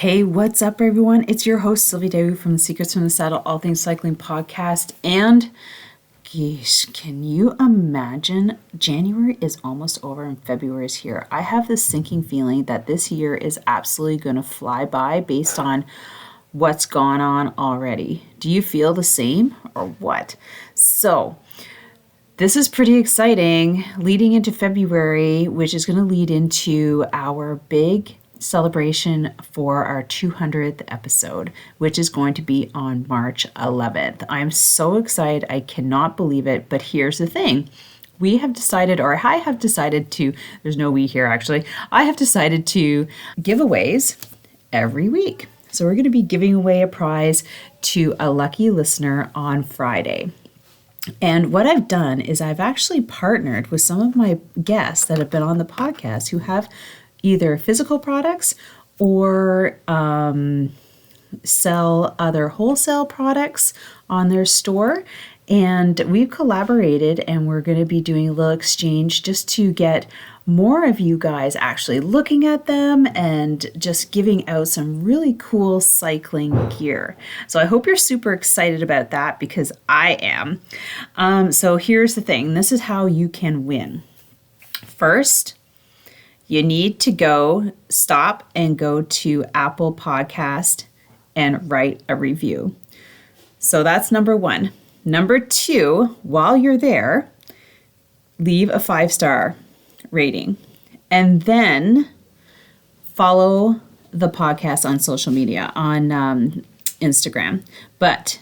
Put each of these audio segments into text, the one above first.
Hey, what's up, everyone? It's your host, Sylvie from the Secrets from the Saddle All Things Cycling podcast. And geez, can you imagine? January is almost over and February is here. I have this sinking feeling that this year is absolutely going to fly by based on what's gone on already. Do you feel the same or what? So, this is pretty exciting leading into February, which is going to lead into our big celebration for our 200th episode, which is going to be on March 11th. I'm so excited. I cannot believe it. But here's the thing. We have decided, or I have decided to, there's no we here actually, I have decided to giveaways every week. So we're going to be giving away a prize to a lucky listener on Friday. And what I've done is I've actually partnered with some of my guests that have been on the podcast who have either physical products or sell other wholesale products on their store. And we've collaborated and we're going to be doing a little exchange just to get more of you guys actually looking at them and just giving out some really cool cycling gear. So I hope you're super excited about that because I am. So here's the thing. This is how you can win. First, you need to stop and go to Apple Podcast and write a review. So that's number one. Number two, while you're there, leave a 5-star rating and then follow the podcast on social media on Instagram. But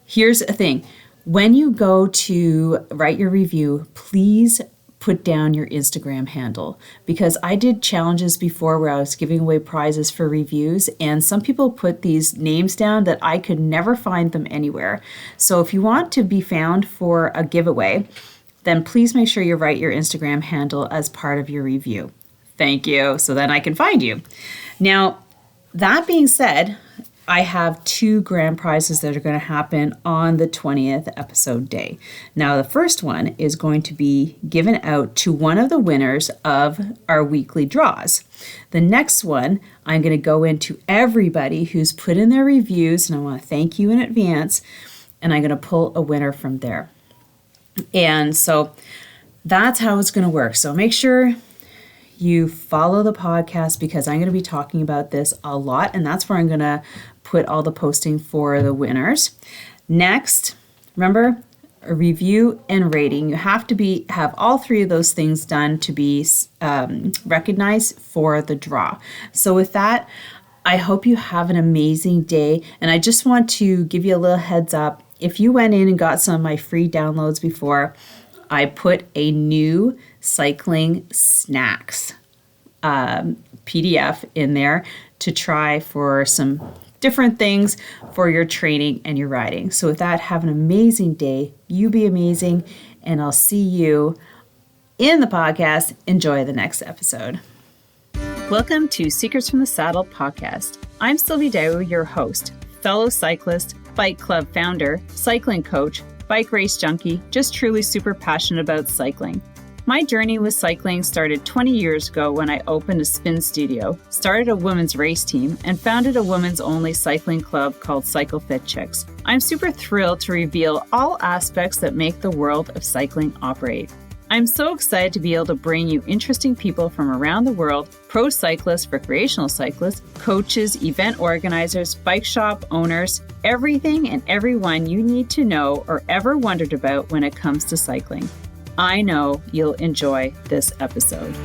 here's the thing. When you go to write your review, please put down your Instagram handle, because I did challenges before where I was giving away prizes for reviews and some people put these names down that I could never find them anywhere. So if you want to be found for a giveaway, then please make sure you write your Instagram handle as part of your review. Thank you. So then I can find you. Now, that being said, I have 2 grand prizes that are going to happen on the 20th episode day. Now, the first one is going to be given out to one of the winners of our weekly draws. The next one, I'm going to go into everybody who's put in their reviews, and I want to thank you in advance, and I'm going to pull a winner from there. And so that's how it's going to work. So make sure you follow the podcast because I'm going to be talking about this a lot, and that's where I'm going to put all the posting for the winners. Next, remember, a review and rating. You have to have all 3 of those things done to be recognized for the draw. So with that, I hope you have an amazing day. And I just want to give you a little heads up. If you went in and got some of my free downloads before, I put a new cycling snacks PDF in there to try for some different things for your training and your riding. So with that, have an amazing day. You be amazing, and I'll see you in the podcast. Enjoy the next episode. Welcome to Secrets from the Saddle podcast. I'm Sylvie, your host, fellow cyclist, bike club founder, cycling coach, bike race junkie, just truly super passionate about cycling. My journey with cycling started 20 years ago when I opened a spin studio, started a women's race team, and founded a women's only cycling club called Cycle Fit Chicks. I'm super thrilled to reveal all aspects that make the world of cycling operate. I'm so excited to be able to bring you interesting people from around the world, pro cyclists, recreational cyclists, coaches, event organizers, bike shop owners, everything and everyone you need to know or ever wondered about when it comes to cycling. I know you'll enjoy this episode.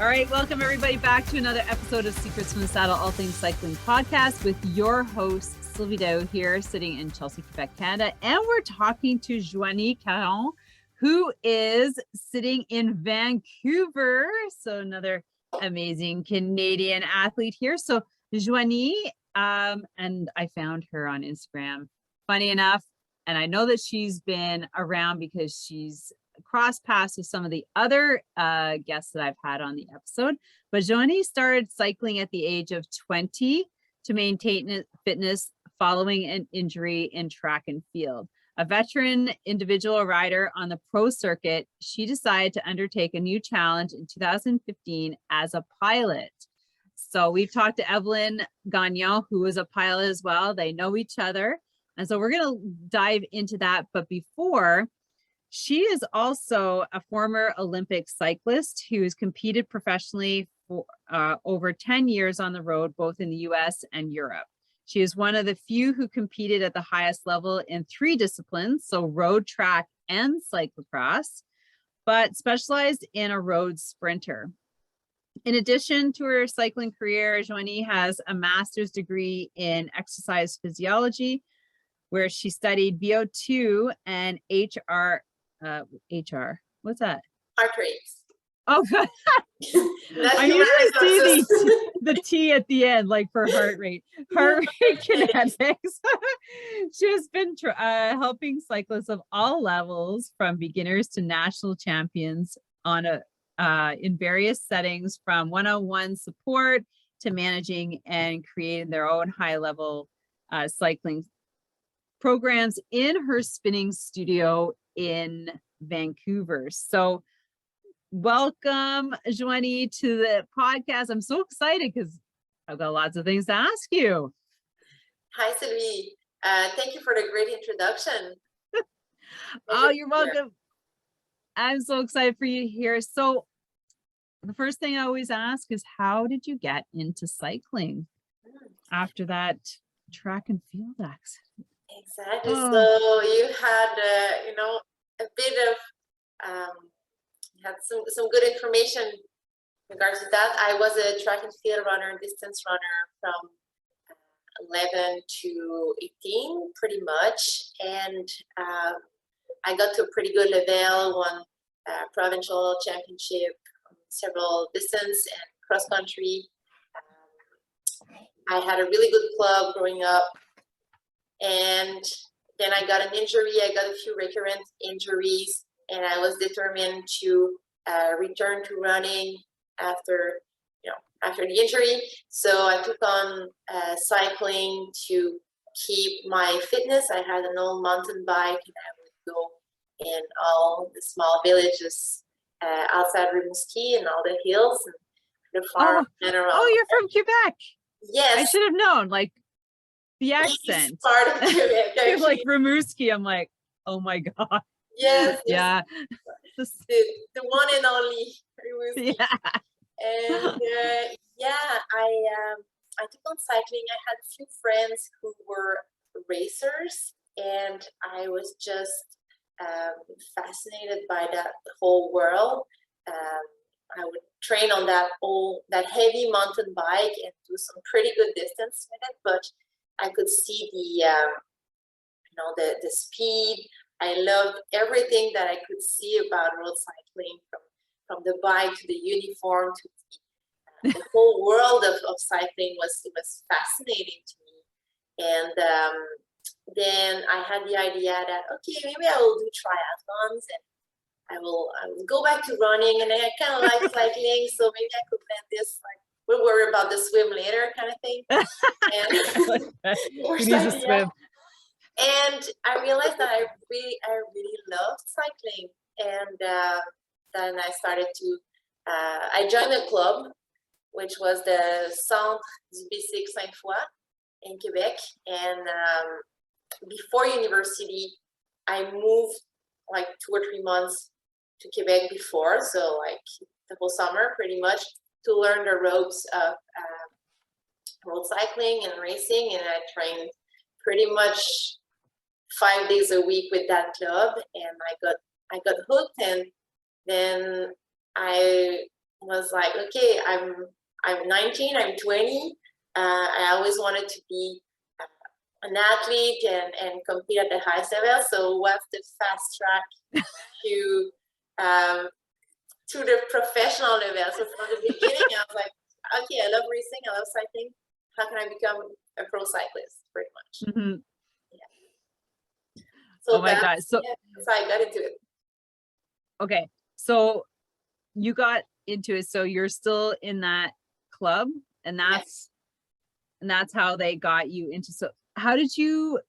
All right, welcome everybody back to another episode of Secrets from the Saddle, All Things Cycling podcast with your host, Sylvie Dow here, sitting in Chelsea, Quebec, Canada. And we're talking to Joanie Caron, who is sitting in Vancouver. So another amazing Canadian athlete here. So Joanie, and I found her on Instagram, funny enough. And I know that she's been around because she's crossed paths with some of the other guests that I've had on the episode. But Joanie started cycling at the age of 20. to maintain fitness following an injury in track and field. A veteran individual rider on the pro circuit, she decided to undertake a new challenge in 2015 as a pilot. So we've talked to Evelyn Gagnon, who is a pilot as well. They know each other. And so we're going to dive into that. But before, she is also a former Olympic cyclist who has competed professionally for over 10 years on the road, both in the US and Europe. She is one of the few who competed at the highest level in 3 disciplines, so road, track, and cyclo-cross, but specialized in a road sprinter. In addition to her cycling career, Joanie has a master's degree in exercise physiology, where she studied VO2 and HR. What's that? Heart rates. Oh, good. I usually see the T at the end, like for heart rate kinetics. She has been helping cyclists of all levels, from beginners to national champions, on in various settings, from one-on-one support to managing and creating their own high-level cycling programs in her spinning studio in Vancouver. So welcome, Joanie, to the podcast. I'm so excited because I've got lots of things to ask you. Hi, Sylvie. Thank you for the great introduction. Oh, you're welcome. I'm so excited for you here. So the first thing I always ask is, how did you get into cycling after that track and field accident? Exactly. So you had, a bit of, had some good information in regards to that. I was a track and field runner, distance runner from 11 to 18, pretty much. And I got to a pretty good level, won provincial championship, several distance and cross country. I had a really good club growing up. And then I got an injury. I got a few recurrent injuries, and I was determined to return to running after the injury. So I took on cycling to keep my fitness. I had an old mountain bike, and I would go in all the small villages outside Rimouski and all the hills and the farm and around. Oh, you're from Quebec. Yes. I should have known, like, the accent. Part of Quebec, like Rimouski, I'm like, oh my God. Yes. Yeah. The one and only Rimouski. Yeah. And I took on cycling. I had a few friends who were racers, and I was just fascinated by that whole world. I would train on that heavy mountain bike and do some pretty good distance with it, but I could see the speed. I loved everything that I could see about road cycling, from the bike to the uniform to the whole world of cycling was fascinating to me. And then I had the idea that, okay, maybe I will do triathlons, and I will go back to running, and I kind of like cycling, so maybe I could blend this, like, we'll worry about the swim later kind of thing. And you need to swim. And I realized that I really loved cycling, and then I started to I joined a club, which was the Centre du Bicycle Sainte-Foy in Quebec. And before university, I moved like 2 or 3 months to Quebec before, so like the whole summer pretty much, to learn the ropes of road cycling and racing. And I trained pretty much 5 days a week with that club, and I got hooked. And then I was like, okay, I'm 19, I'm 20. I always wanted to be an athlete and compete at the highest level. So what's the fast track to the professional level? So from the beginning, I was like, okay, I love racing, I love cycling. How can I become a pro cyclist, pretty much? Mm-hmm. Yeah. So oh my God. So I got into it. Okay. So you got into it. So you're still in that club, and and that's how they got you into. So how did you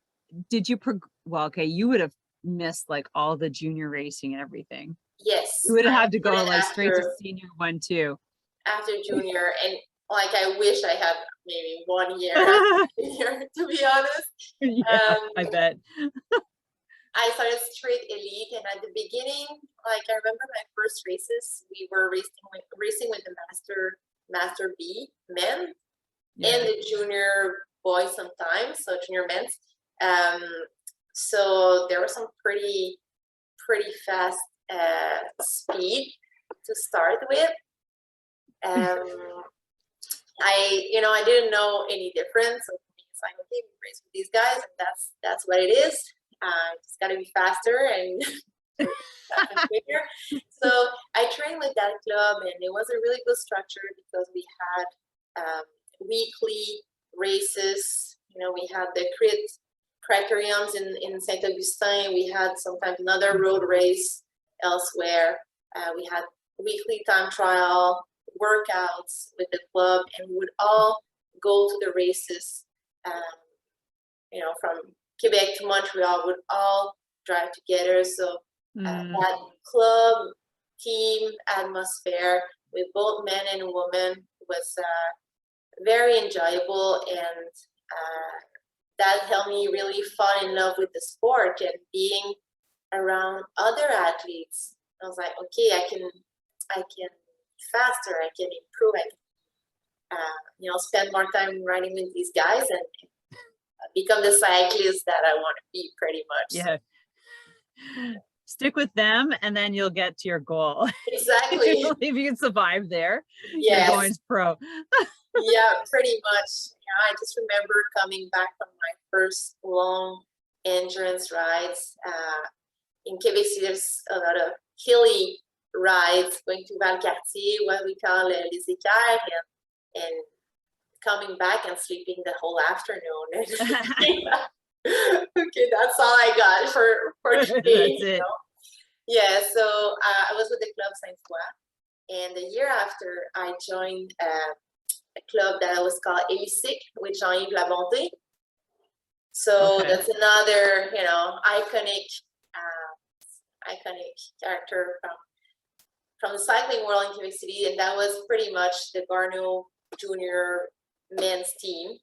well, okay, you would have missed like all the junior racing and everything. Yes, You would have I had to go started like straight to senior one too. after junior, and like I wish I had maybe 1 year after junior, to be honest. Yeah, I bet. I started straight elite, and at the beginning, like I remember my first races, we were racing with the master B men and the junior boys sometimes, so junior men's. So there was some pretty fast speed to start with. I didn't know any difference. So it's like, okay, we race with these guys, and that's what it is. Just got to be faster and quicker. So I trained with that club, and it was a really good structure because we had weekly races. We had the Criteriums in Saint Augustin. We had sometimes another road race elsewhere. We had weekly time trial workouts with the club, and we would all go to the races. From Quebec to Montreal, would all drive together. So that club team atmosphere with both men and women was very enjoyable, and that helped me really fall in love with the sport and being around other athletes. I was like, okay, I can be faster, I can improve, I can spend more time riding with these guys and become the cyclist that I want to be, pretty much. Yeah. Stick with them, and then you'll get to your goal. Exactly. If you can survive there, yes. You're going pro. Yeah, pretty much. I just remember coming back from my first long endurance rides. In Quebec City, there's a lot of hilly rides, going to Valcartier, what we call les équerres, and coming back and sleeping the whole afternoon. Okay, that's all I got for today. That's it. Yeah, so I was with the Club Saint-Foy, and the year after, I joined a club that was called Hémicycle with Jean-Yves Labonté. So that's another, iconic character from the cycling world in Quebec City, and that was pretty much the Garneau Junior men's team.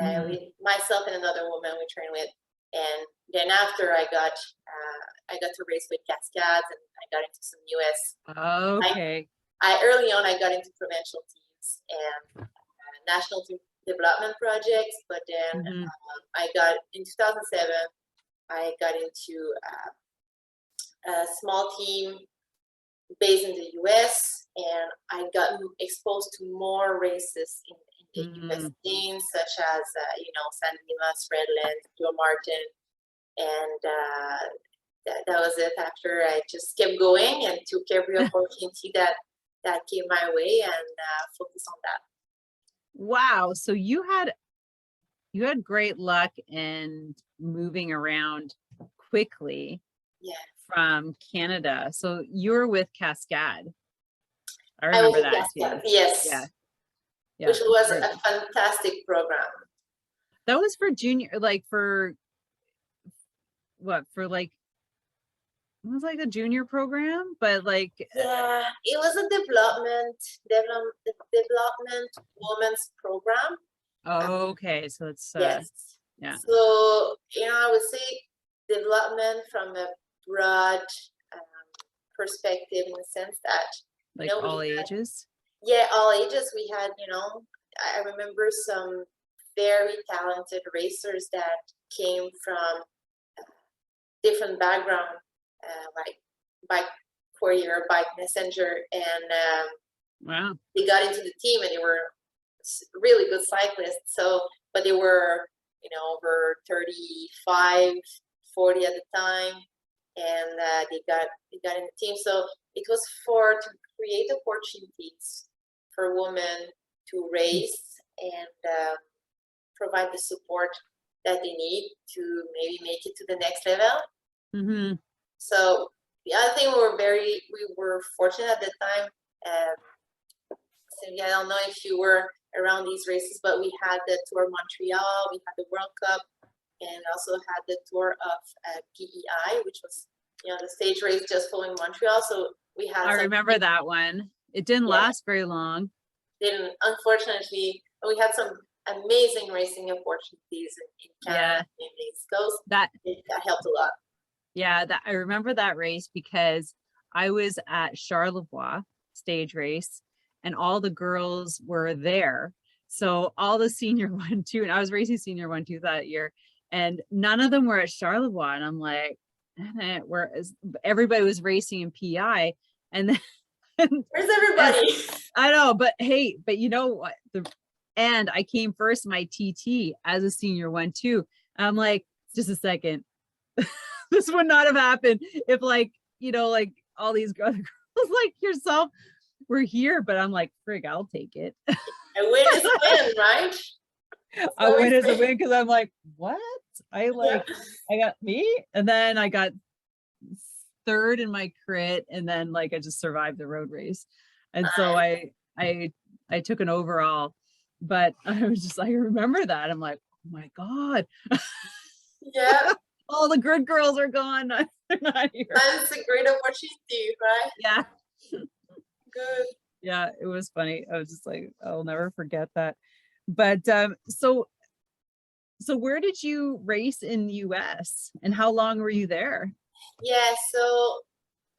With myself and another woman we trained with, and then after I got to race with Cascades, and I got into some US. Okay. I early on I got into provincial teams and national team development projects, but then I got in 2007. I got into a small team based in the US, and I got exposed to more races in the US scene, such as San Dimas, Redlands, Joe Martin, and that was it. After I just kept going and took every opportunity that came my way and focused on that. Wow. So you had great luck in moving around quickly. Yeah. From Canada. So you were with Cascade. I remember that. Cascade, yes. Yeah. Which was a fantastic program. That was for junior, like for what? For like, it was like a junior program, but like. Yeah, it was a development women's program. Oh, okay. So it's yes. Yeah. So I would say development from a broad perspective, in the sense that like all ages. Yeah, all ages. We had, I remember some very talented racers that came from different background, like bike courier, bike messenger, and wow, they got into the team, and they were really good cyclists. So, but they were, over 35, 40 at the time, and they got in the team. So it was to create opportunities for women to race and provide the support that they need to maybe make it to the next level. So the other thing, we were fortunate at the time. Sylvie, I don't know if you were around these races, but we had the Tour Montreal, we had the World Cup, and also had the Tour of PEI, which was, you know, the stage race just following Montreal. So we had. I remember that one. It didn't last very long. Didn't, unfortunately. We had some amazing racing opportunities in Canada and the East Coast. That helped a lot. Yeah, I remember that race because I was at Charlevoix stage race and all the girls were there. So all the senior 1-2, and I was racing senior 1-2 that year, and none of them were at Charlevoix. And I'm like, everybody was racing in PI, and then where's everybody? I know, but hey, but you know what? And I came first my TT as a senior 1-2. I'm like, just a second. This would not have happened if, like, you know, like all these other girls like yourself were here, but I'm like, frig, I'll take it. A win is a win, right? A win is a win, because I'm like, what? I got me, and then I got third in my crit, and then like I just survived the road race, and so I took an overall, but I was just, I remember that, I'm like, oh my god, yeah. All the good girls are gone. They're not here. That's a great opportunity, right? Yeah. Good. Yeah, it was funny. I was just like, I'll never forget that. But so where did you race in the US and how long were you there? Yeah, so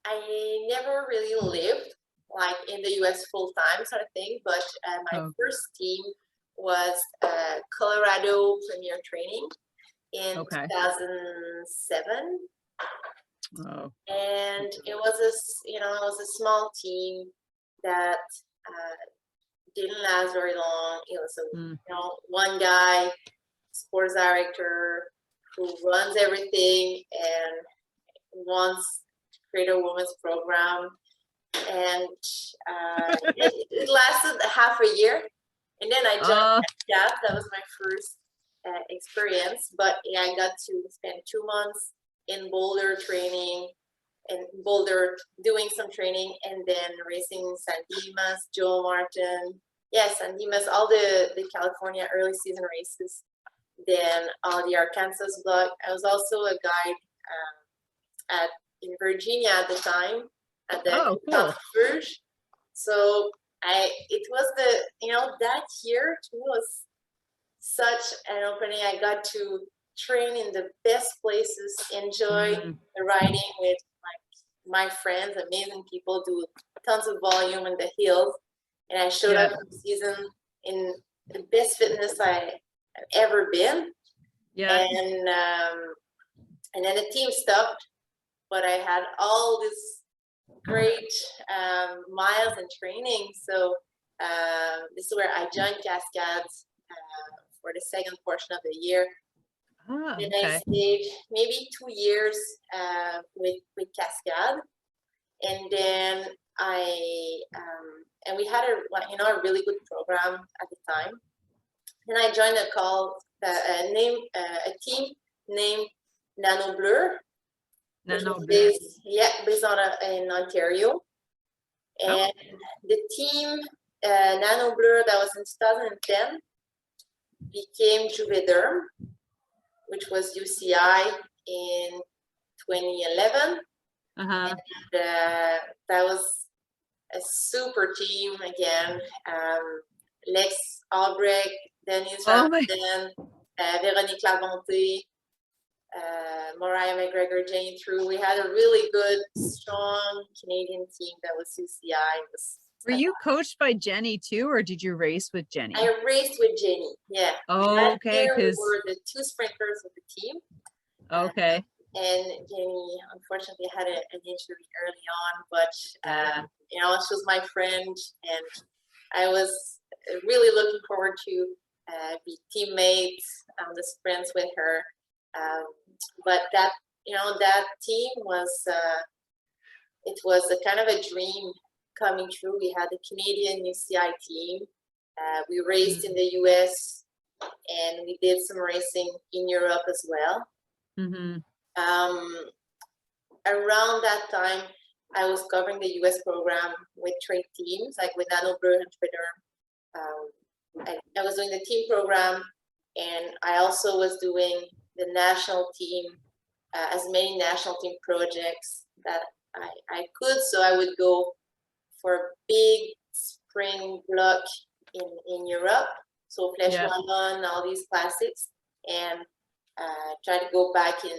I never really lived like in the US full time sort of thing, but my first team was Colorado Premier Training in 2007. Oh. And it was a small team that didn't last very long. It was one guy, sports director, who runs everything and wants to create a women's program. And it lasted half a year. And then I jumped. Yeah, that was my first experience. But yeah, I got to spend 2 months in Boulder training, and Boulder doing some training, and then racing San Dimas, Joe Martin, San Dimas, all the California early season races, then all the Arkansas block. I was also a guide in Virginia at the time at the cool. Rouge. So it was that year to me was such an opening. I got to train in the best places, enjoy the riding with my friends, amazing people, do tons of volume in the hills, and I showed up for the season in the best fitness I've ever been. And then the team stopped, but I had all this great miles and training. So this is where I joined Cascades for the second portion of the year. And I stayed maybe 2 years with Cascade, and then and we had a really good program at the time. Then I joined a team named Nano Bleu, based in Ontario, and the team Nano Bleu that was in 2010 became Juvederm, which was UCI in 2011. And that was a super team again. Lex Albrecht, Denise Van Den, Véronique Labonté, Mariah McGregor, Jane True. We had a really good, strong Canadian team that was UCI. Were you coached by Jenny too, or did you race with Jenny? I raced with Jenny, yeah. Oh, okay. We were the 2 sprinters of the team. Okay. And Jenny, unfortunately, had an injury early on, but she was my friend, and I was really looking forward to be teammates on the sprints with her. But that team was it was a kind of a dream coming true. We had the Canadian UCI team. We raced in the US, and we did some racing in Europe as well. Around that time, I was covering the US program with trade teams, like with Nano Bleu and Criterium. I was doing the team program, and I also was doing the national team, as many national team projects that I could. So I would go for a big spring block in Europe, so Flèche Yeah. Wallonne, all these classics, and try to go back in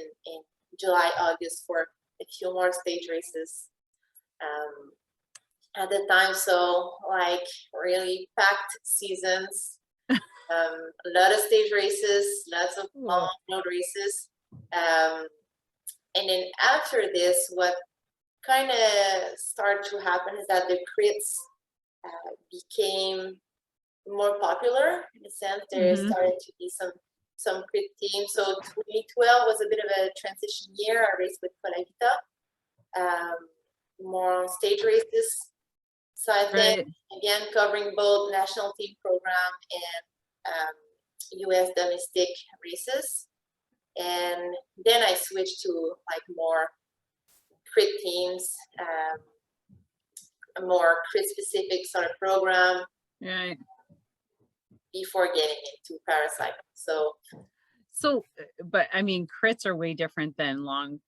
July, August for a few more stage races at the time. So like really packed seasons, a lot of stage races, lots of long road races. And then after this, what kind of started to happen is that the crits became more popular in a sense. There started to be some crit teams. So 2012 was a bit of a transition year. I raced with Colavita, more stage races. So I think, again, covering both national team program and US domestic races. And then I switched to like more crit teams, a more crit specific sort of program. Right. Before getting into paracycling. So, but I mean, crits are way different than long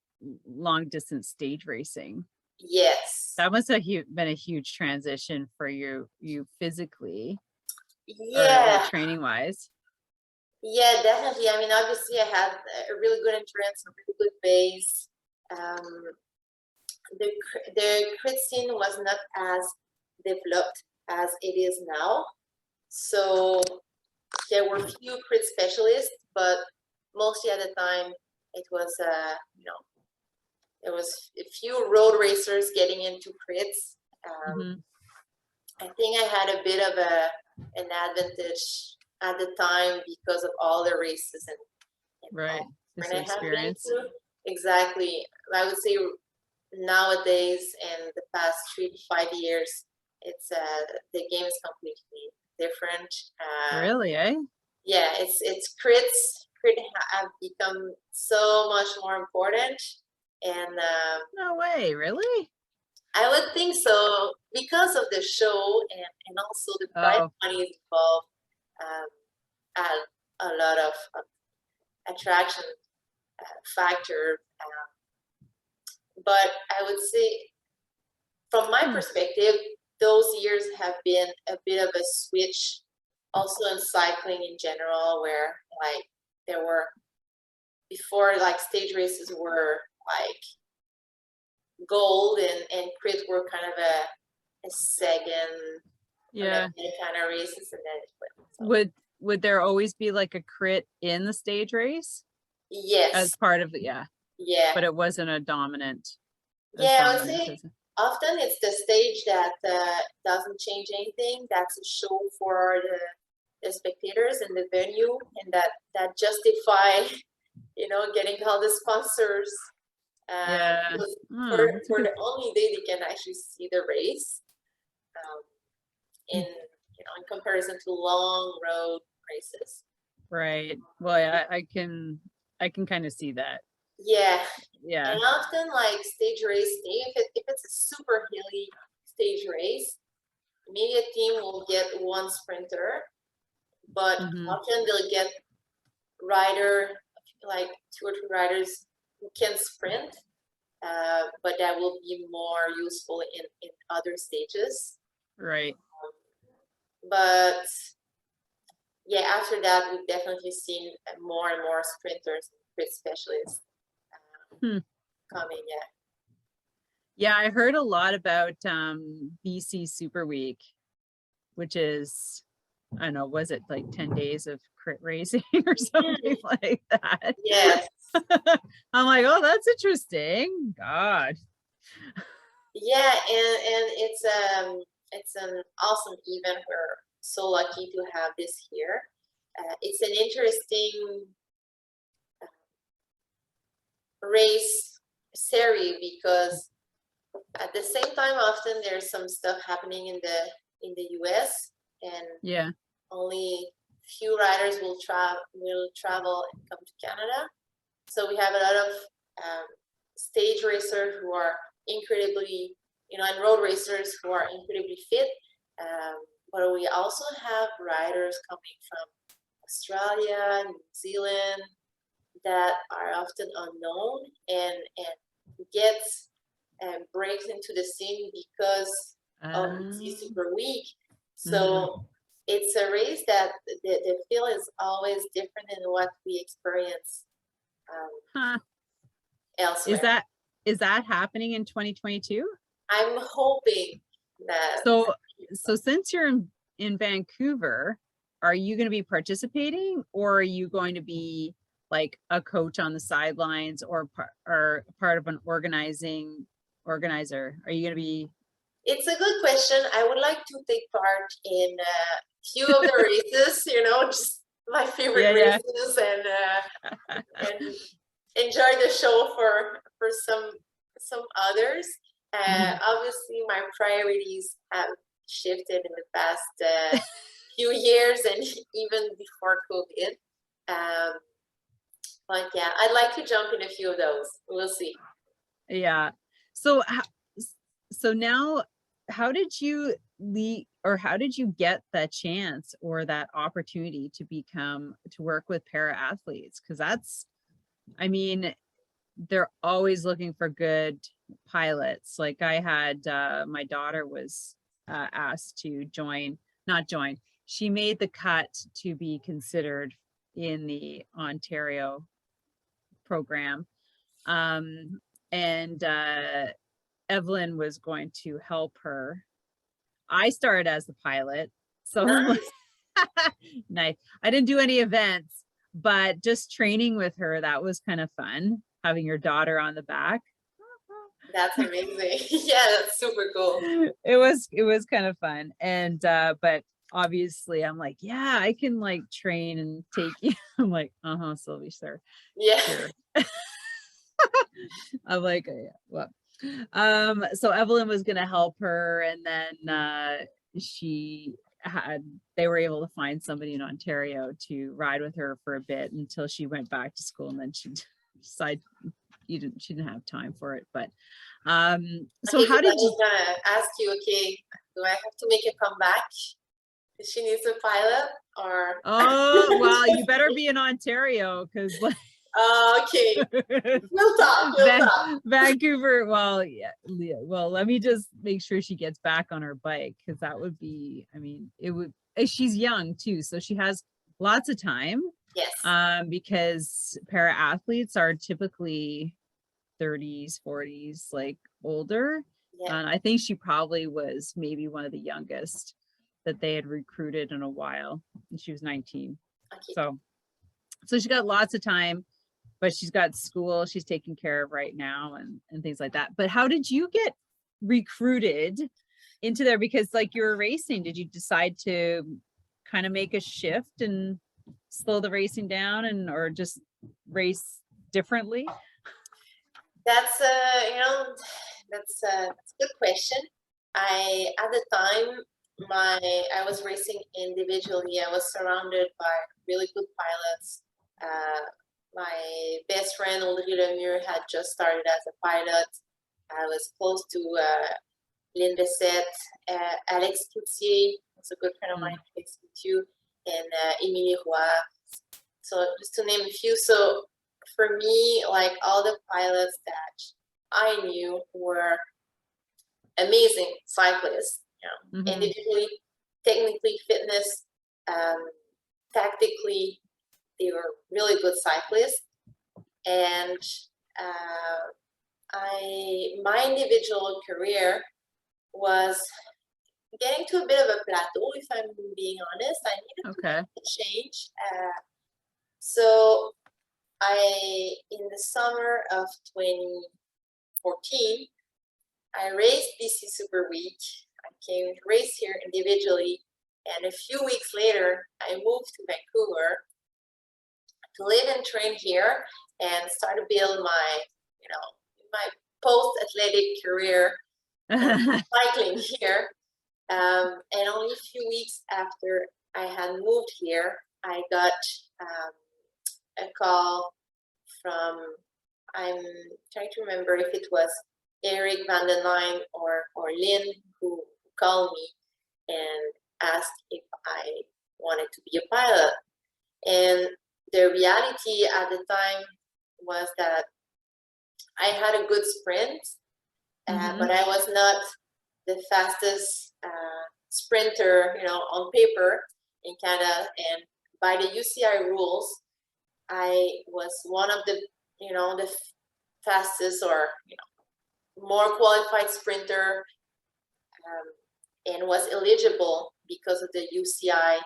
distance stage racing. Yes. That must have been a huge transition for you physically. Yeah. Or training wise. Yeah, definitely. I mean, obviously I had a really good endurance, a really good base. The crit scene was not as developed as it is now. So there were few crit specialists, but mostly at the time it was, there was a few road racers getting into crits. I think I had a bit of an advantage at the time because of all the races and This experience. Exactly. I would say nowadays, in the past 3 to 5 years, it's the game is completely different. Really, eh? Yeah, it's crits. Crit have become so much more important, and no way, really? I would think so, because of the show and also the prize money is involved. Add a lot of attraction factor, but I would say, from my perspective, those years have been a bit of a switch also in cycling in general, where like there were before, like stage races were like gold and crit were kind of a second kind of races, and then would there always be like a crit in the stage race? Yes, as part of the but it wasn't a dominant. I would say often it's the stage that doesn't change anything. That's a show for the spectators and the venue, and that justify, getting all the sponsors. For the only day they can actually see the race, in comparison to long road races. Right. Well, I can kind of see that. Yeah. And often, like stage race day, if it's a super hilly stage race, maybe a team will get one sprinter, but often they'll get rider, like 2 or 3 riders who can sprint, but that will be more useful in other stages. Right. But yeah, after that, we've definitely seen more and more sprinters and crit specialists coming. Yeah, I heard a lot about BC Super Week, which is, I don't know, was it like 10 days of crit racing or something like that? Yes. I'm like, oh, that's interesting. God. Yeah, and it's an awesome event. We're so lucky to have this here. It's an interesting race series, because at the same time, often there's some stuff happening in the US, and only few riders will travel and come to Canada. So we have a lot of stage racers who are incredibly, and road racers who are incredibly fit, but we also have riders coming from Australia, New Zealand, that are often unknown and gets and breaks into the scene because of the Super Week. So it's a race that the feel is always different than what we experience elsewhere. Is that happening in 2022? I'm hoping that. So since you're in Vancouver, are you going to be participating, or are you going to be like a coach on the sidelines, or part of an organizer? Are you going to be? It's a good question. I would like to take part in a few of the races, just my favorite races, and enjoy the show for some others. Obviously, my priorities have shifted in the past few years and even before COVID. But yeah, I'd like to jump in a few of those. We'll see. Yeah. So now, how did you get that chance or that opportunity to work with para athletes? Because they're always looking for good pilots. Like I had, my daughter was asked to she made the cut to be considered in the Ontario program. And Evelyn was going to help her. I started as the pilot, so nice. I didn't do any events, but just training with her, that was kind of fun, having your daughter on the back. That's amazing. Yeah, that's super cool. It was kind of fun. And but obviously I'm like, yeah, I can like train and take you. I'm like, Sylvie, sir. Yeah. Sure. I'm like, oh, yeah, well. So Evelyn was gonna help her, and then they were able to find somebody in Ontario to ride with her for a bit until she went back to school, and then she decided she didn't have time for it. But so how did you? I was gonna ask you, okay, do I have to make a comeback? Does she needs a pilot, or? Oh well, you better be in Ontario, because like. Okay. We'll talk. Vancouver. Well, yeah. Well, let me just make sure she gets back on her bike, because that would be. It would. She's young too, so she has lots of time. Yes. Because para athletes are typically 30s, 40s, like older. Yeah. And I think she probably was maybe one of the youngest that they had recruited in a while, and she was 19. Okay. So she got lots of time. But she's got school she's taking care of right now and things like that. But how did you get recruited into there? Because like you were racing, did you decide to kind of make a shift and slow the racing down or just race differently? That's that's a good question. At the time I was racing individually. I was surrounded by really good pilots. My best friend Ulrich Lemure had just started as a pilot. I was close to Lynn Bessette, Alex Coutier, who's a good friend of mine, Alex Coutier, and Emilie Roy. So just to name a few. So for me, like all the pilots that I knew were amazing cyclists, individually, technically, fitness, tactically. They were really good cyclists, and my individual career was getting to a bit of a plateau. If I'm being honest, I needed to make a change. So in the summer of 2014, I raced BC Super Week. I came to race here individually, and a few weeks later, I moved to Vancouver to live and train here and start to build my post-athletic career cycling here. And only a few weeks after I had moved here, I got a call from, I'm trying to remember if it was Eric van den Leyen or Lynn who called me and asked if I wanted to be a pilot. And the reality at the time was that I had a good sprint, but I was not the fastest sprinter, on paper in Canada. And by the UCI rules, I was one of the, the fastest or, more qualified sprinter, and was eligible because of the UCI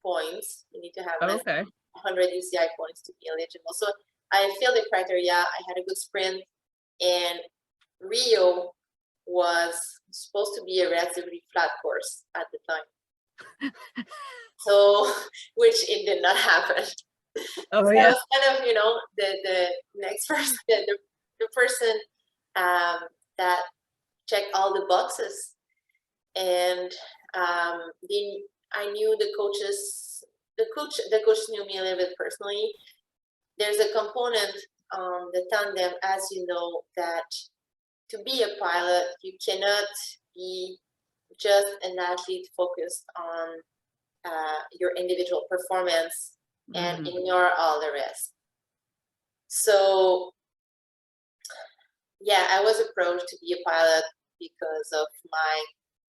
points. You need to have less than 100 UCI points to be eligible. So I filled the criteria. I had a good sprint, and Rio was supposed to be a relatively flat course at the time. So, which it did not happen. Oh, so yeah. I was kind of, the next person, the person that checked all the boxes. And I knew the coaches, the coach knew me a little bit personally. There's a component on the tandem, as you know, that to be a pilot, you cannot be just an athlete focused on your individual performance and ignore all the rest. So, yeah, I was approached to be a pilot because of my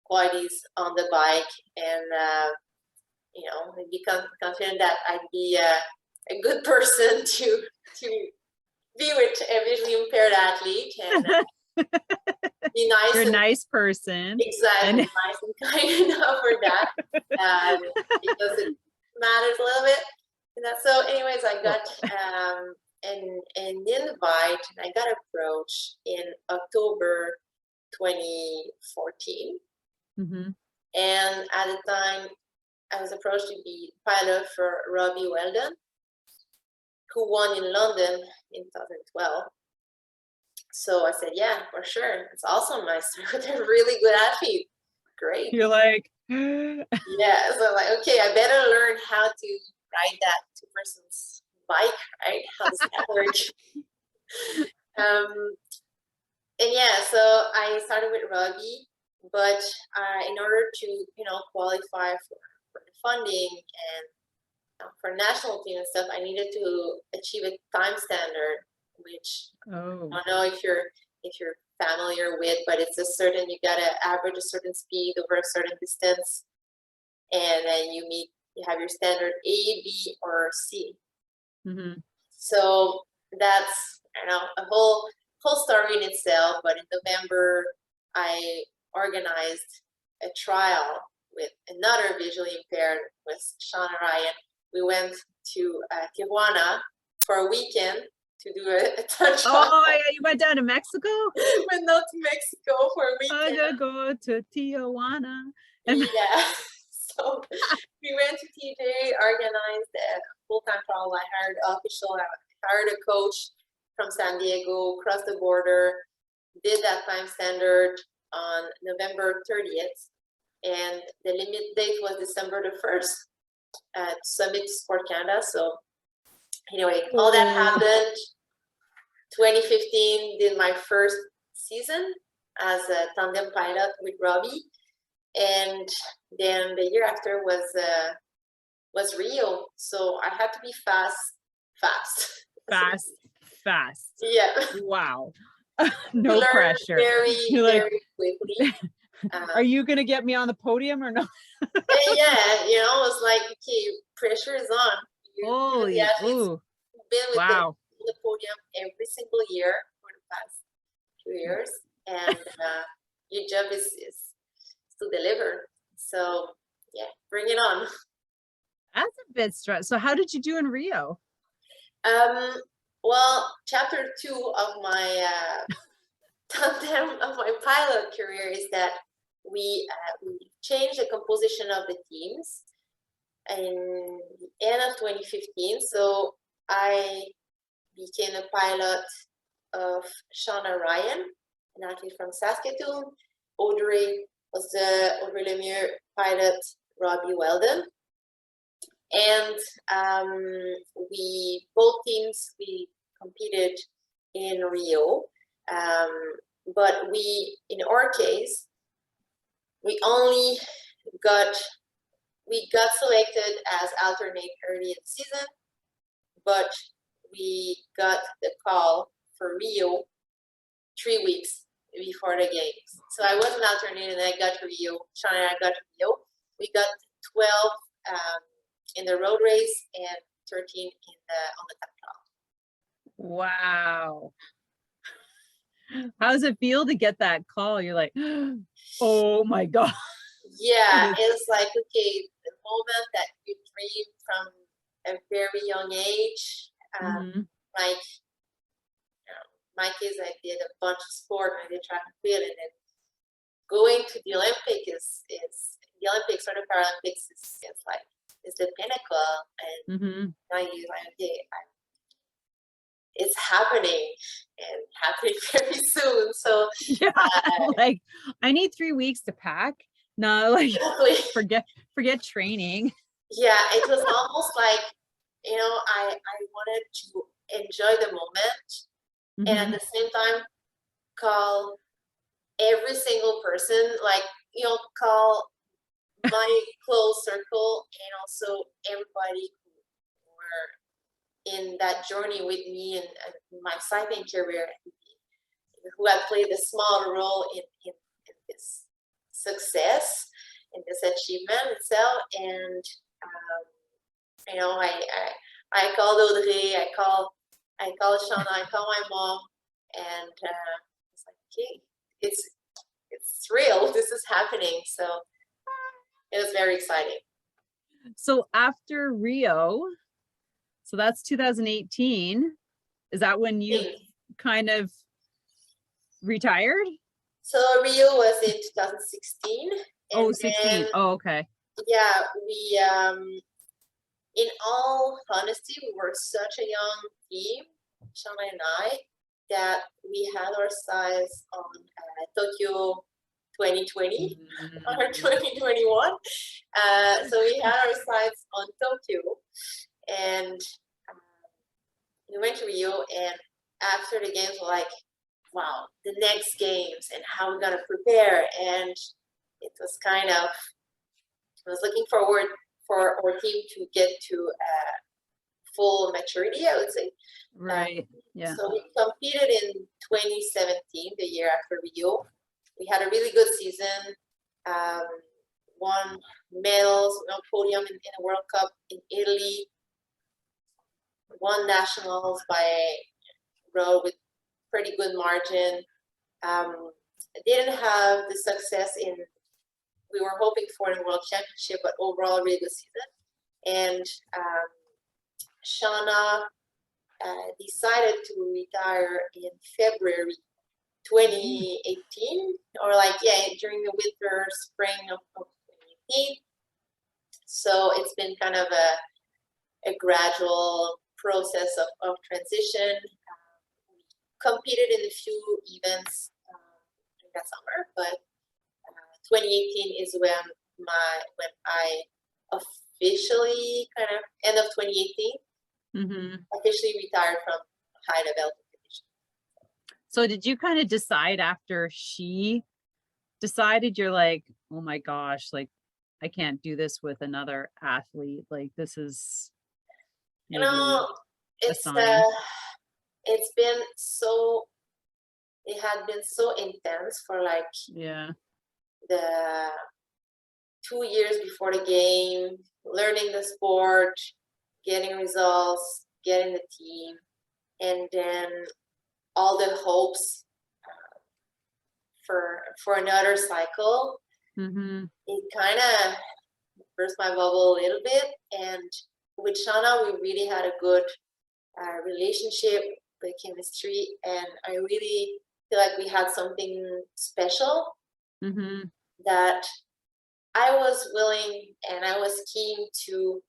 qualities on the bike, and become confident that I'd be a good person to be with a visually impaired athlete and be nice. You're a nice person. Exactly, nice and kind enough for that, because it matters a little bit. So, anyways, I got an invite, and I got approached in October 2014. And at the time, I was approached to be pilot for Robbie Weldon, who won in London in 2012. So I said, yeah, for sure. It's awesome. I started with a really good athlete. Great. You're like, yeah. So I'm like, okay, I better learn how to ride that two-person's bike, right? How does that work? And yeah, so I started with Robbie, but in order to, qualify for the funding and for national team and stuff, I needed to achieve a time standard, which I don't know if you're familiar with, but it's a certain, you gotta average a certain speed over a certain distance, and then you have your standard A, B, or C. So that's, a whole story in itself. But in November, I organized a trial with another visually impaired, with Shauna Ryan. We went to Tijuana for a weekend to do a time trial. Oh, yeah, you went down to Mexico? Went down to Mexico for a weekend. I'm gonna go to Tijuana. Yeah. So we went to TJ, organized a full-time trial. I hired an official, I hired a coach from San Diego, crossed the border, did that time standard on November 30th. And the limit date was December the 1st at Summit Sport Canada. So anyway, all that happened. 2015, did my first season as a tandem pilot with Robbie. And then the year after was Rio. So I had to be fast. Yeah. Wow. No pressure. Very quickly. Are you gonna get me on the podium or no? Yeah, it's like, okay, pressure is on. Holy, been with wow. the podium every single year for the past 2 years, and your job is to deliver. So yeah, bring it on. That's a bit stressful. So how did you do in Rio? Well, chapter 2 of my tandem of my pilot career is that we changed the composition of the teams in the end of 2015. So I became a pilot of Shauna Ryan, an athlete from Saskatoon. Audrey Lemieux pilot Robbie Weldon. And both teams, we competed in Rio. But in our case, we only got we got selected as alternate early in the season, but we got the call for Rio 3 weeks before the games. So I was an alternate and I got to Rio. Sean and I got to Rio. We got 12 in the road race and 13 on the time trial. Wow. How does it feel to get that call? You're like, oh my God. Yeah, it's like, okay, the moment that you dream from a very young age. Like, my kids, I did a bunch of sport, I did track and field, and then going to the Olympic is the Olympics or the Paralympics is the pinnacle, and now you like, okay, it's happening and happening very soon. So yeah, like I need 3 weeks to pack. No, like forget training. Yeah, it was almost like, you know, I wanted to enjoy the moment and at the same time call every single person, like, you know, call my close circle and also everybody who were in that journey with me and my cycling career, who had played a small role in this success, in this achievement itself. And you know, I called Audrey, I called Shauna, I called my mom, and it's like, okay, it's real. This is happening. So it was very exciting. So after Rio, so that's 2018. Is that when you kind of retired? So Rio was in 2016. Oh, 16. Oh, okay. Yeah, we in all honesty, we were such a young team, Shauna and I, that we had our size on Tokyo 2020 or 2021. So we had our sights on Tokyo, and we went to Rio, and after the games, we're like, wow, the next games and how we're gonna prepare. And it was kind of, I was looking forward for our team to get to full maturity, I would say. Right. Yeah. So we competed in 2017, the year after Rio. We had a really good season. Won medals, won podium in the World Cup in Italy. Won nationals by road with pretty good margin. Didn't have the success we were hoping for in the World Championship, but overall a really good season. And Shauna decided to retire in February 2018, or like, yeah, during the winter, spring of 2018. So it's been kind of a gradual process of transition. We competed in a few events that summer, but 2018 is when I officially kind of end of 2018 officially retired from high level competition. So did you kind of decide after she decided, you're like, oh my gosh, like I can't do this with another athlete, like this is maybe it's been so, it had been so intense for like the 2 years before the game, learning the sport, getting results, getting the team, and then all the hopes for another cycle. It kind of burst my bubble a little bit. And with Shauna, we really had a good relationship, the chemistry, and I really feel like we had something special that I was willing and I was keen to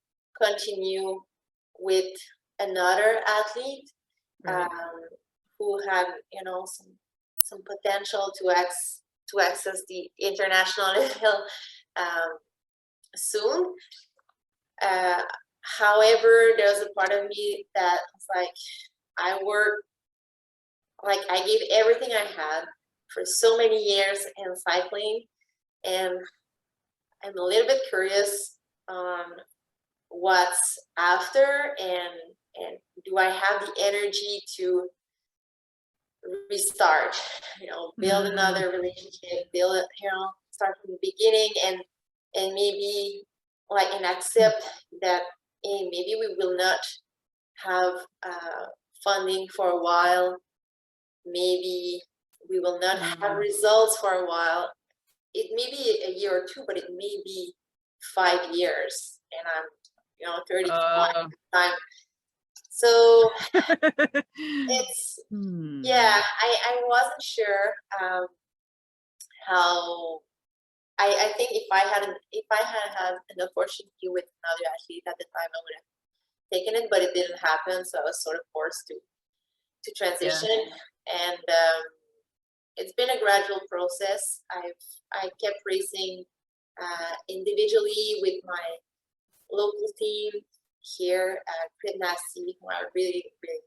continue with another athlete who had, you know, some potential to access the international level soon. However, there's a part of me that was like, I gave everything I had for so many years in cycling, and I'm a little bit curious on what's after, and do I have the energy to restart, build another relationship, build it, start from the beginning, and maybe and accept that, hey, maybe we will not have funding for a while, maybe we will not have results for a while. It may be a year or two, but it may be 5 years, and I'm 35 at the time. So it's I wasn't sure how. I think if I had had an opportunity with another athlete at the time, I would have taken it, but it didn't happen. So I was sort of forced to transition, and it's been a gradual process. I kept racing individually with my local team here at Criterium, who I really, really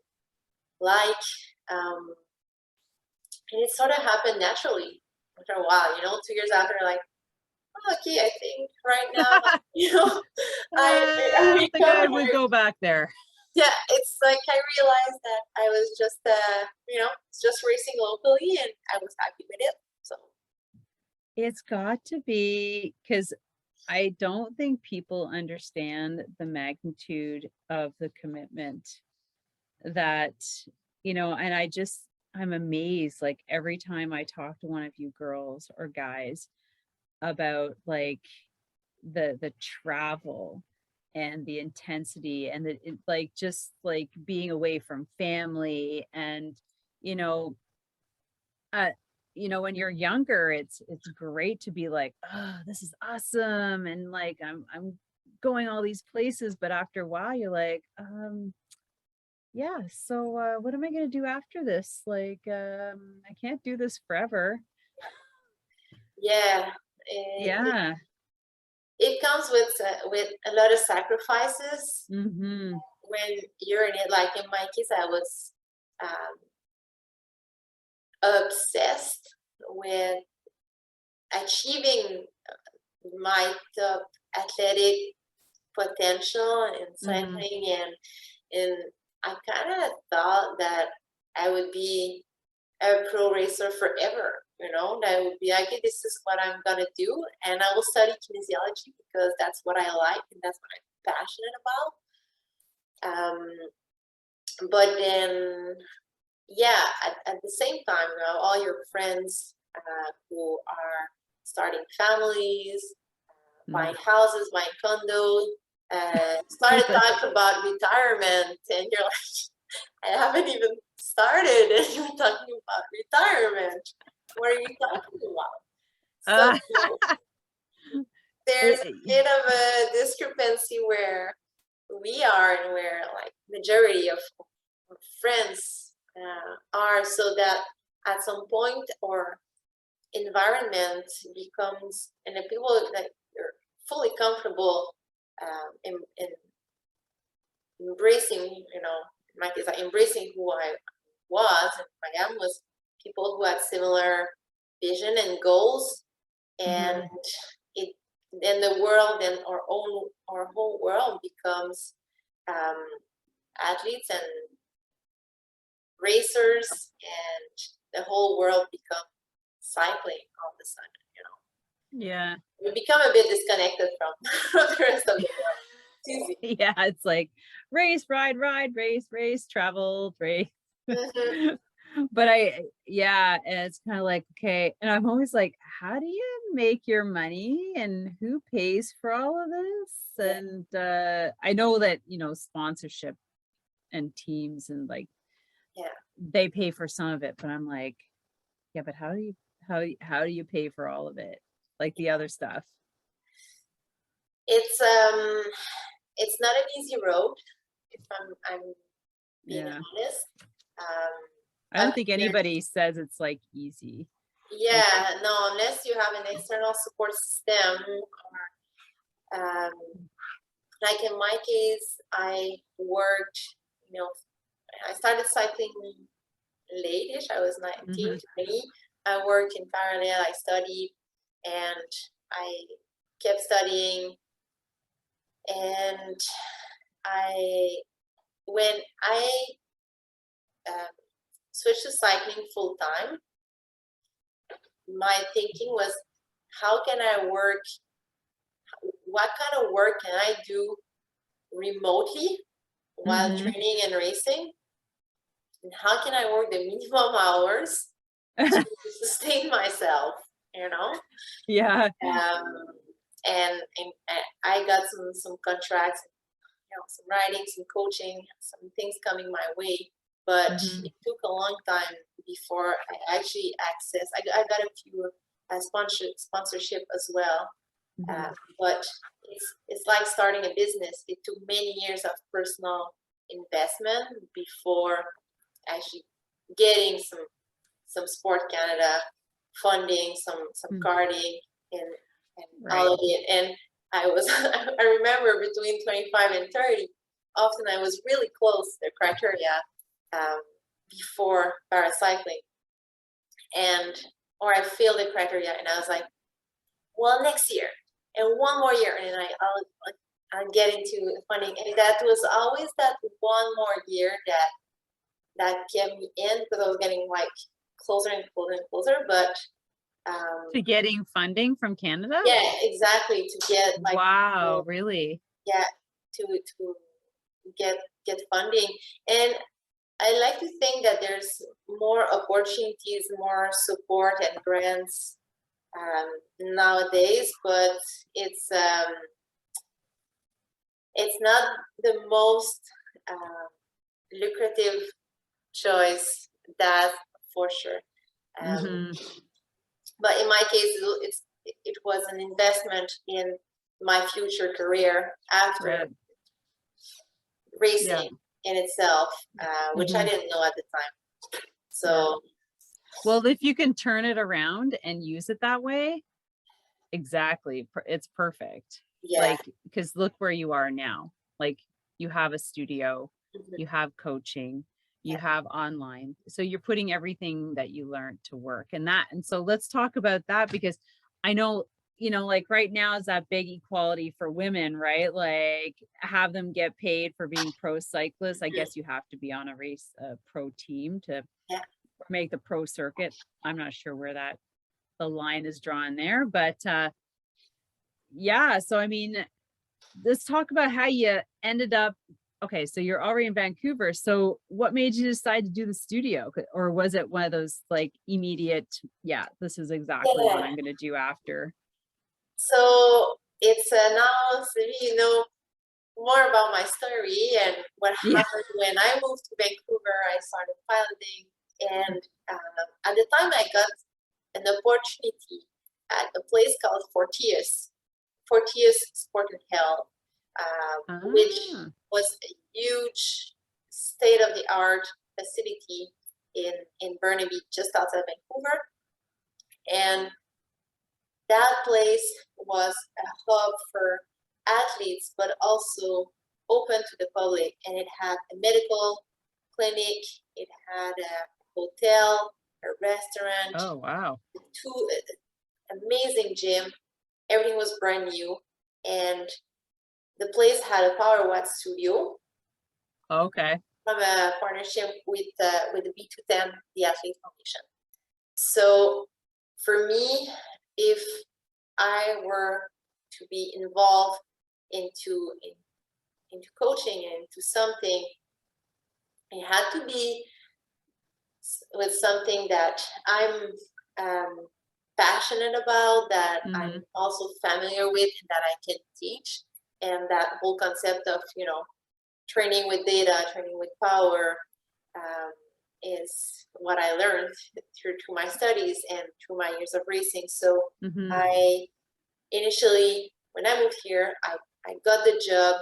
like. And it sort of happened naturally after a while, 2 years after, like, oh, okay, I think right now, I think I would go back there. Yeah, it's like I realized that I was just, just racing locally, and I was happy with it. So it's got to be, because I don't think people understand the magnitude of the commitment that, and I'm amazed, like every time I talk to one of you girls or guys about like the travel and the intensity and just like being away from family, and when you're younger, it's great to be like, oh, this is awesome, and like I'm going all these places, but after a while you're like, yeah, so what am I going to do after this? Like, I can't do this forever. yeah, it comes with a lot of sacrifices when you're in it. Like in my case, I was obsessed with achieving my top athletic potential in cycling, and I kind of thought that I would be a pro racer forever, that would be like, this is what I'm gonna do, and I will study kinesiology because that's what I like and that's what I'm passionate about. But then, at the same time, all your friends who are starting families, buying houses, buying condos, started talking about retirement, and you're like, I haven't even started, and you're talking about retirement. What are you talking about? So there's a bit of a discrepancy where we are and where like majority of friends are, so that at some point our environment becomes, and the people that you're fully comfortable in embracing, in my case, embracing who I was and who I am, was people who had similar vision and goals, and then the world, and our whole world becomes athletes and racers, and the whole world becomes cycling all of a sudden. We become a bit disconnected from the rest of the world. It's easy. Yeah, it's like race, ride, race, travel, race. But and it's kind of like, okay, and I'm always like, how do you make your money, and who pays for all of this? And I know that sponsorship and teams and like they pay for some of it, but I'm like, yeah, but how do you pay for all of it, like the other stuff? It's not an easy road, if I'm being honest. I don't think anybody says it's like easy. Yeah, no, unless you have an external support system, or like in my case, I worked, I started cycling late-ish. I was 19, 20. I worked in parallel, I studied, and I kept studying And when I switched to cycling full time, my thinking was, how can I work? What kind of work can I do remotely while training and racing? And how can I work the minimum hours to sustain myself, you know? Yeah. And I got some contracts, some writing, some coaching, some things coming my way. But it took a long time before I actually accessed. I got a few sponsorship as well. But it's like starting a business. It took many years of personal investment before actually getting some Sport Canada funding, some carding, and all of it. And I remember between 25 and 30, often I was really close to the criteria before paracycling, or I failed the criteria, and I was like, well, next year and one more year, and I'll get into funding. And that was always that one more year that kept me in, because I was getting like closer and closer and closer. But to getting funding from Canada? Yeah, exactly. To get like, wow, really? Yeah, to get funding. And I like to think that there's more opportunities, more support and grants nowadays, but it's not the most lucrative choice, that's for sure. But in my case, it was an investment in my future career after racing in itself, which I didn't know at the time. So, well, if you can turn it around and use it that way, exactly, it's perfect. yeah. Like, because look where you are now. Like, you have a studio, you have coaching, you have online, so you're putting everything that you learned to work. And so let's talk about that, because I know, like right now is that big equality for women, right? Like, have them get paid for being pro cyclists. I guess you have to be on a pro team to make the pro circuit. I'm not sure where the line is drawn there, but yeah. So I mean, let's talk about how you ended up. Okay, so you're already in Vancouver. So what made you decide to do the studio? Or was it one of those like immediate, this is exactly what I'm going to do after? So it's now, Sylvie, you know more about my story and what happened when I moved to Vancouver. I started piloting, and at the time I got an opportunity at a place called Fortius Sport and Health, which was a huge state-of-the-art facility in Burnaby, just outside Vancouver. And that place was a hub for athletes, but also open to the public. And it had a medical clinic, it had a hotel, a restaurant. Oh, wow. Two amazing gym. Everything was brand new. And the place had a power watt studio. Okay. From a partnership with the V2 the Athlete Foundation. So for me, if I were to be involved into coaching and into something, it had to be with something that I'm passionate about, that I'm also familiar with, and that I can teach. And that whole concept of, training with data, training with power, is what I learned through my studies and through my years of racing. So I initially, when I moved here, I got the job.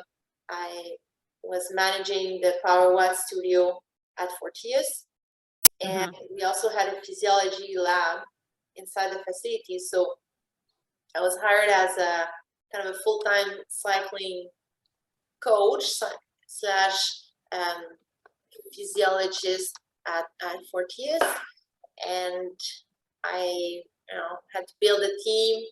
I was managing the Power Watt studio at Fortius. And we also had a physiology lab inside the facility. So I was hired as a kind of a full-time cycling coach slash physiologist at Fortius, and I had to build a team,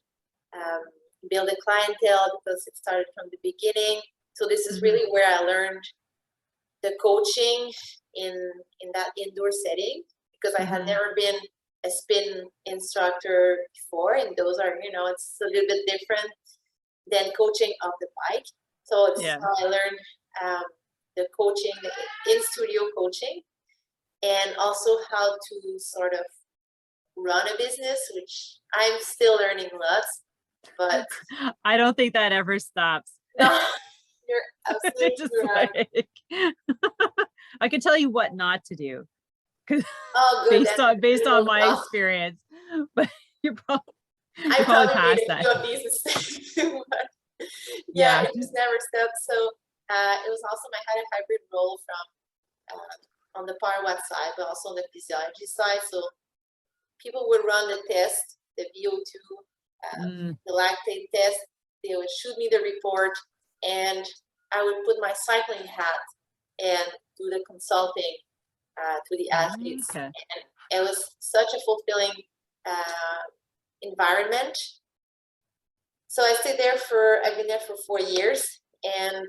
build a clientele because it started from the beginning. So this is really where I learned the coaching in that indoor setting, because I had never been a spin instructor before, and those are, you know, it's a little bit different than coaching of the bike. So it's how I learned the coaching, in studio coaching, and also how to sort of run a business, which I'm still learning lots, but I don't think that ever stops. no, you're absolutely Just right. like, I can tell you what not to do, because Oh, good. based on my experience, but you're probably, I probably past made a that. few of these mistakes, but yeah, it just never stopped. So it was awesome. I had a hybrid role from on the power watt side, but also on the physiology side. So people would run the test, the VO2, the lactate test. They would shoot me the report, and I would put my cycling hat and do the consulting to the athletes. And it was such a fulfilling environment. So I stayed there I've been there for 4 years, and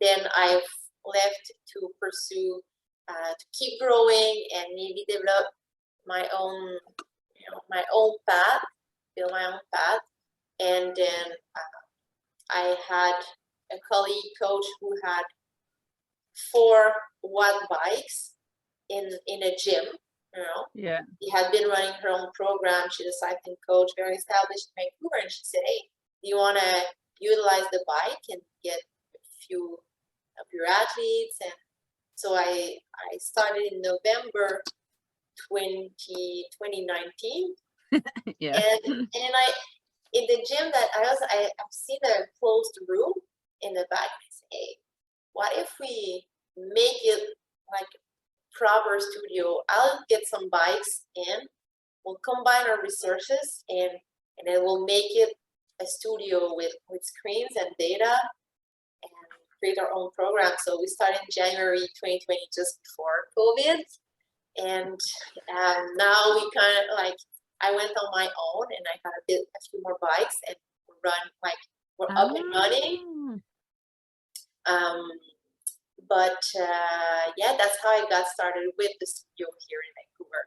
then I've left to pursue, to keep growing and maybe develop my own, you know, my own path, build my own path. And then I had a colleague coach who had 4 watt bikes in a gym, you know. Yeah. She had been running her own program. She's a cycling coach, very established in Vancouver, and she said, "Hey, do you want to utilize the bike and get a few of your athletes?" And so I started in November 2019. Yeah. And I, in the gym that I've seen a closed room in the back. I say, "Hey, what if we make it like proper studio? I'll get some bikes in, we'll combine our resources, and it will make it a studio with screens and data, and create our own program." So we started in January 2020, just before COVID. And now we kind of like, I went on my own and I got a few more bikes and we're up and running. But yeah, that's how I got started with the studio here in Vancouver.